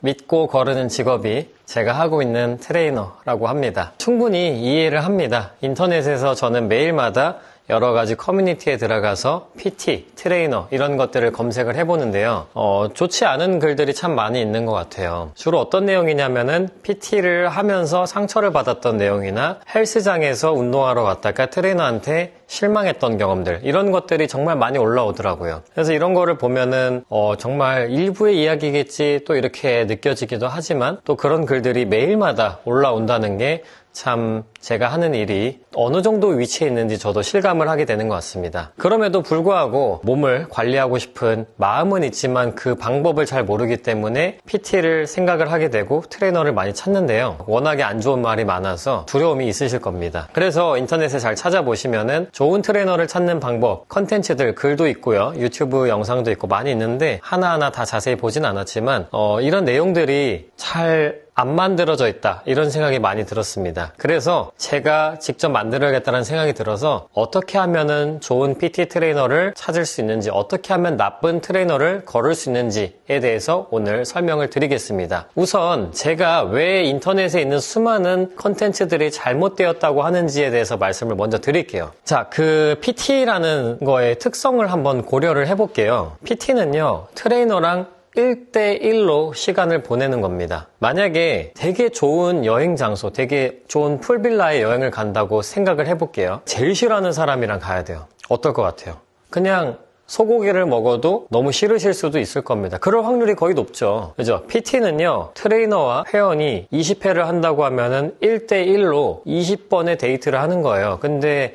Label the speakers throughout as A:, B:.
A: 믿고 거르는 직업이 제가 하고 있는 트레이너라고 합니다. 충분히 이해를 합니다. 인터넷에서 저는 매일마다 여러 가지 커뮤니티에 들어가서 PT, 트레이너 이런 것들을 검색을 해보는데요. 좋지 않은 글들이 참 많이 있는 것 같아요. 주로 어떤 내용이냐면은 PT를 하면서 상처를 받았던 내용이나 헬스장에서 운동하러 갔다가 트레이너한테 실망했던 경험들, 이런 것들이 정말 많이 올라오더라고요. 그래서 이런 거를 보면은 정말 일부의 이야기겠지 또 이렇게 느껴지기도 하지만, 또 그런 글들이 매일마다 올라온다는 게 참 제가 하는 일이 어느 정도 위치에 있는지 저도 실감을 하게 되는 것 같습니다. 그럼에도 불구하고 몸을 관리하고 싶은 마음은 있지만 그 방법을 잘 모르기 때문에 PT를 생각을 하게 되고 트레이너를 많이 찾는데요. 워낙에 안 좋은 말이 많아서 두려움이 있으실 겁니다. 그래서 인터넷에 잘 찾아보시면은 좋은 트레이너를 찾는 방법, 컨텐츠들, 글도 있고요. 유튜브 영상도 있고 많이 있는데 하나하나 다 자세히 보진 않았지만 이런 내용들이 잘 안 만들어져 있다, 이런 생각이 많이 들었습니다. 그래서 제가 직접 만들어야겠다는 생각이 들어서 어떻게 하면은 좋은 PT 트레이너를 찾을 수 있는지, 어떻게 하면 나쁜 트레이너를 거를 수 있는지에 대해서 오늘 설명을 드리겠습니다. 우선 제가 왜 인터넷에 있는 수많은 컨텐츠들이 잘못되었다고 하는지에 대해서 말씀을 먼저 드릴게요. 자, 그 PT라는 거의 특성을 한번 고려를 해볼게요. PT는요, 트레이너랑 1대1로 시간을 보내는 겁니다. 만약에 되게 좋은 여행 장소, 되게 좋은 풀빌라에 여행을 간다고 생각을 해볼게요. 제일 싫어하는 사람이랑 가야 돼요. 어떨 것 같아요? 그냥 소고기를 먹어도 너무 싫으실 수도 있을 겁니다. 그럴 확률이 거의 높죠. 그죠? PT는요, 트레이너와 회원이 20회를 한다고 하면은 1대1로 20번의 데이트를 하는 거예요. 근데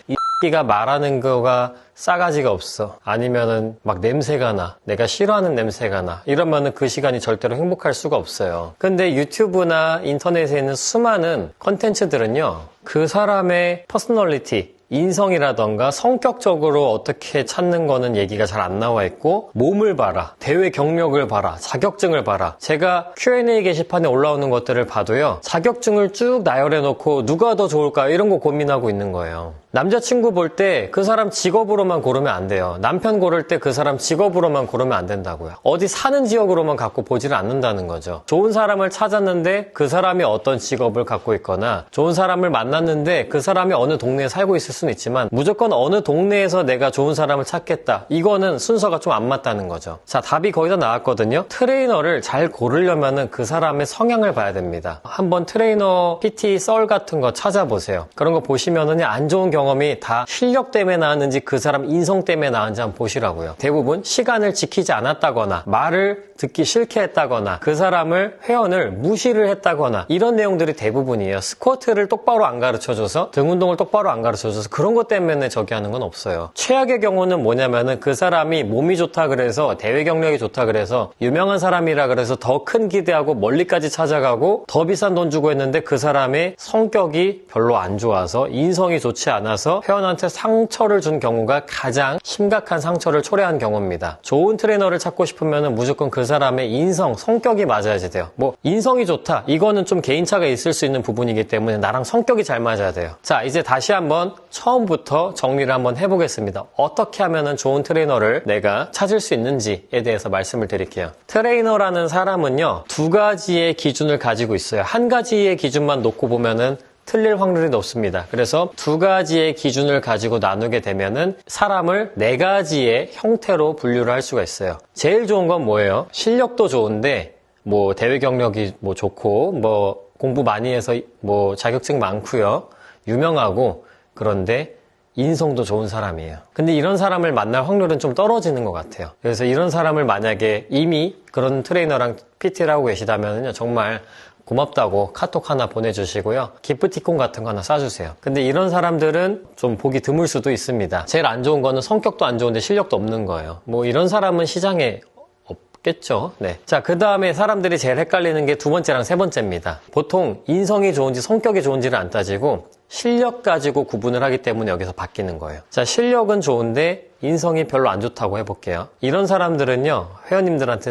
A: 가 말하는 거가 싸가지가 없어, 아니면은 막 냄새가 나, 내가 싫어하는 냄새가 나, 이러면은 그 시간이 절대로 행복할 수가 없어요. 근데 유튜브나 인터넷에 있는 수많은 컨텐츠들은요, 그 사람의 퍼스널리티, 인성이라던가 성격적으로 어떻게 찾는 거는 얘기가 잘 안 나와 있고, 몸을 봐라, 대회 경력을 봐라, 자격증을 봐라. 제가 Q&A 게시판에 올라오는 것들을 봐도요, 자격증을 쭉 나열해 놓고 누가 더 좋을까 이런 거 고민하고 있는 거예요. 남자친구 볼 때 그 사람 직업으로만 고르면 안 돼요. 남편 고를 때 그 사람 직업으로만 고르면 안 된다고요. 어디 사는 지역으로만 갖고 보지를 않는다는 거죠. 좋은 사람을 찾았는데 그 사람이 어떤 직업을 갖고 있거나, 좋은 사람을 만났는데 그 사람이 어느 동네에 살고 있을 수는 있지만 무조건 어느 동네에서 내가 좋은 사람을 찾겠다, 이거는 순서가 좀 안 맞다는 거죠. 자, 답이 거의 다 나왔거든요. 트레이너를 잘 고르려면은 그 사람의 성향을 봐야 됩니다. 한번 트레이너 PT 썰 같은 거 찾아보세요. 그런 거 보시면은 안 좋은 경험이 다 실력 때문에 나왔는지 그 사람 인성 때문에 나왔는지 한번 보시라고요. 대부분 시간을 지키지 않았다거나, 말을 듣기 싫게 했다거나, 그 사람을, 회원을 무시를 했다거나, 이런 내용들이 대부분이에요. 스쿼트를 똑바로 안 가르쳐줘서, 등 운동을 똑바로 안 가르쳐줘서 그런 것 때문에 저기 하는 건 없어요. 최악의 경우는 뭐냐면은 그 사람이 몸이 좋다 그래서, 대회 경력이 좋다 그래서, 유명한 사람이라 그래서 더 큰 기대하고 멀리까지 찾아가고 더 비싼 돈 주고 했는데 그 사람의 성격이 별로 안 좋아서, 인성이 좋지 않아서 회원한테 상처를 준 경우가 가장 심각한 상처를 초래한 경우입니다. 좋은 트레이너를 찾고 싶으면 무조건 그 사람의 인성, 성격이 맞아야지 돼요. 뭐 인성이 좋다, 이거는 좀 개인차가 있을 수 있는 부분이기 때문에 나랑 성격이 잘 맞아야 돼요. 자, 이제 다시 한번 처음부터 정리를 한번 해보겠습니다. 어떻게 하면 좋은 트레이너를 내가 찾을 수 있는지에 대해서 말씀을 드릴게요. 트레이너라는 사람은요, 두 가지의 기준을 가지고 있어요. 한 가지의 기준만 놓고 보면은 틀릴 확률이 높습니다. 그래서 두 가지의 기준을 가지고 나누게 되면은 사람을 네 가지의 형태로 분류를 할 수가 있어요. 제일 좋은 건 뭐예요? 실력도 좋은데 뭐 대회 경력이 뭐 좋고 뭐 공부 많이 해서 뭐 자격증 많고요, 유명하고, 그런데 인성도 좋은 사람이에요. 근데 이런 사람을 만날 확률은 좀 떨어지는 것 같아요. 그래서 이런 사람을 만약에 이미 그런 트레이너랑 PT를 하고 계시다면요, 정말 고맙다고 카톡 하나 보내주시고요, 기프티콘 같은 거 하나 싸주세요. 근데 이런 사람들은 좀 보기 드물 수도 있습니다. 제일 안 좋은 거는 성격도 안 좋은데 실력도 없는 거예요. 뭐 이런 사람은 시장에 없겠죠. 네. 자, 그 다음에 사람들이 제일 헷갈리는 게 두 번째랑 세 번째입니다. 보통 인성이 좋은지 성격이 좋은지를 안 따지고 실력 가지고 구분을 하기 때문에 여기서 바뀌는 거예요. 자, 실력은 좋은데 인성이 별로 안 좋다고 해볼게요. 이런 사람들은요, 회원님들한테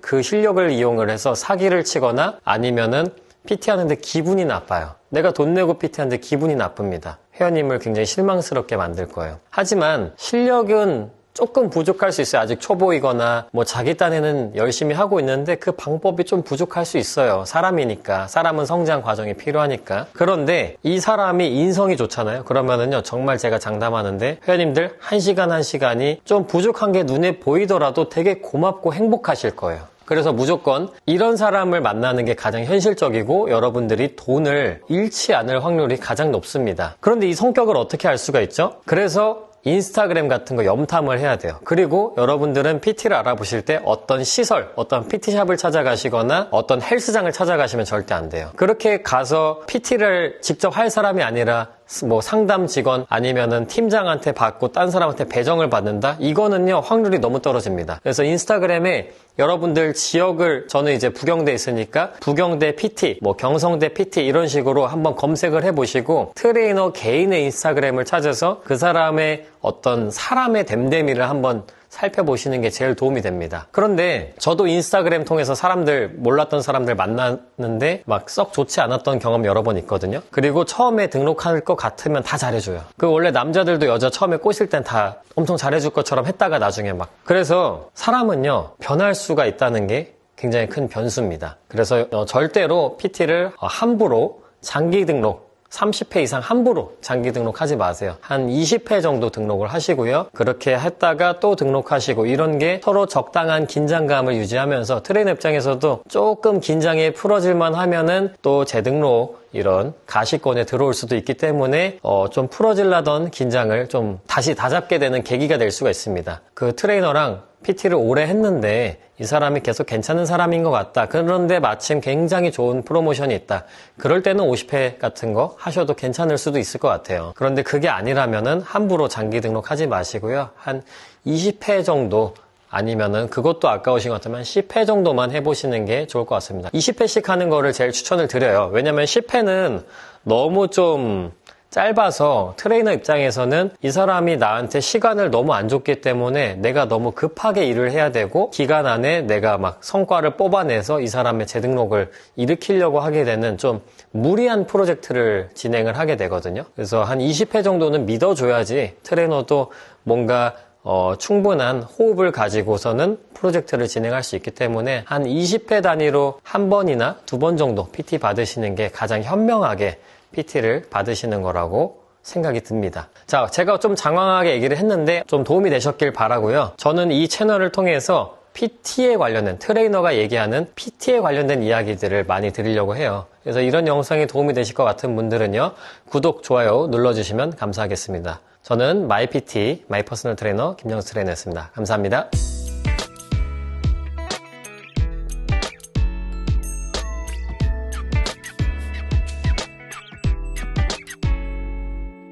A: 그 실력을 이용을 해서 사기를 치거나, 아니면은 PT 하는데 기분이 나빠요. 내가 돈 내고 PT 하는데 기분이 나쁩니다. 회원님을 굉장히 실망스럽게 만들 거예요. 하지만 실력은 조금 부족할 수 있어요. 아직 초보이거나 뭐 자기 딴에는 열심히 하고 있는데 그 방법이 좀 부족할 수 있어요. 사람이니까. 사람은 성장 과정이 필요하니까. 그런데 이 사람이 인성이 좋잖아요. 그러면은요, 정말 제가 장담하는데 회원님들 1시간이 좀 부족한 게 눈에 보이더라도 되게 고맙고 행복하실 거예요. 그래서 무조건 이런 사람을 만나는 게 가장 현실적이고 여러분들이 돈을 잃지 않을 확률이 가장 높습니다. 그런데 이 성격을 어떻게 알 수가 있죠? 그래서 인스타그램 같은 거 염탐을 해야 돼요. 그리고 여러분들은 PT를 알아보실 때 어떤 시설, 어떤 PT샵을 찾아가시거나 어떤 헬스장을 찾아가시면 절대 안 돼요. 그렇게 가서 PT를 직접 할 사람이 아니라 뭐 상담 직원 아니면은 팀장한테 받고 딴 사람한테 배정을 받는다? 이거는요, 확률이 너무 떨어집니다. 그래서 인스타그램에 여러분들 지역을, 저는 이제 부경대에 있으니까 부경대 PT, 뭐 경성대 PT 이런 식으로 한번 검색을 해보시고 트레이너 개인의 인스타그램을 찾아서 그 사람의 어떤 사람의 됨됨이를 한번 살펴보시는 게 제일 도움이 됩니다. 그런데 저도 인스타그램 통해서 몰랐던 사람들 만났는데 막 썩 좋지 않았던 경험 여러 번 있거든요. 그리고 처음에 등록할 것 같으면 다 잘해줘요. 원래 남자들도 여자 처음에 꼬실 땐 다 엄청 잘해줄 것처럼 했다가 나중에 막. 그래서 사람은요, 변할 수가 있다는 게 굉장히 큰 변수입니다. 그래서 절대로 PT를 함부로 장기 등록 30회 이상 함부로 장기 등록하지 마세요. 한 20회 정도 등록을 하시고요. 그렇게 했다가 또 등록하시고 이런 게 서로 적당한 긴장감을 유지하면서 트레이너 입장에서도 조금 긴장이 풀어질만 하면은 또 재등록 이런 가시권에 들어올 수도 있기 때문에 좀 풀어질라던 긴장을 좀 다시 다잡게 되는 계기가 될 수가 있습니다. 그 트레이너랑 PT를 오래 했는데 이 사람이 계속 괜찮은 사람인 것 같다. 그런데 마침 굉장히 좋은 프로모션이 있다. 그럴 때는 50회 같은 거 하셔도 괜찮을 수도 있을 것 같아요. 그런데 그게 아니라면은 함부로 장기 등록하지 마시고요. 한 20회 정도 아니면은 그것도 아까우신 것 같으면 10회 정도만 해보시는 게 좋을 것 같습니다. 20회씩 하는 거를 제일 추천을 드려요. 왜냐면 10회는 너무 좀 짧아서 트레이너 입장에서는 이 사람이 나한테 시간을 너무 안 줬기 때문에 내가 너무 급하게 일을 해야 되고 기간 안에 내가 막 성과를 뽑아내서 이 사람의 재등록을 일으키려고 하게 되는 좀 무리한 프로젝트를 진행을 하게 되거든요. 그래서 한 20회 정도는 믿어줘야지 트레이너도 뭔가 충분한 호흡을 가지고서는 프로젝트를 진행할 수 있기 때문에 한 20회 단위로 한 번이나 두 번 정도 PT 받으시는 게 가장 현명하게 PT를 받으시는 거라고 생각이 듭니다. 자, 제가 좀 장황하게 얘기를 했는데 좀 도움이 되셨길 바라고요. 저는 이 채널을 통해서 PT에 관련된, 트레이너가 얘기하는 PT에 관련된 이야기들을 많이 드리려고 해요. 그래서 이런 영상이 도움이 되실 것 같은 분들은요, 구독, 좋아요 눌러주시면 감사하겠습니다. 저는 마이 PT, 마이 퍼스널 트레이너 김영수 트레이너였습니다. 감사합니다.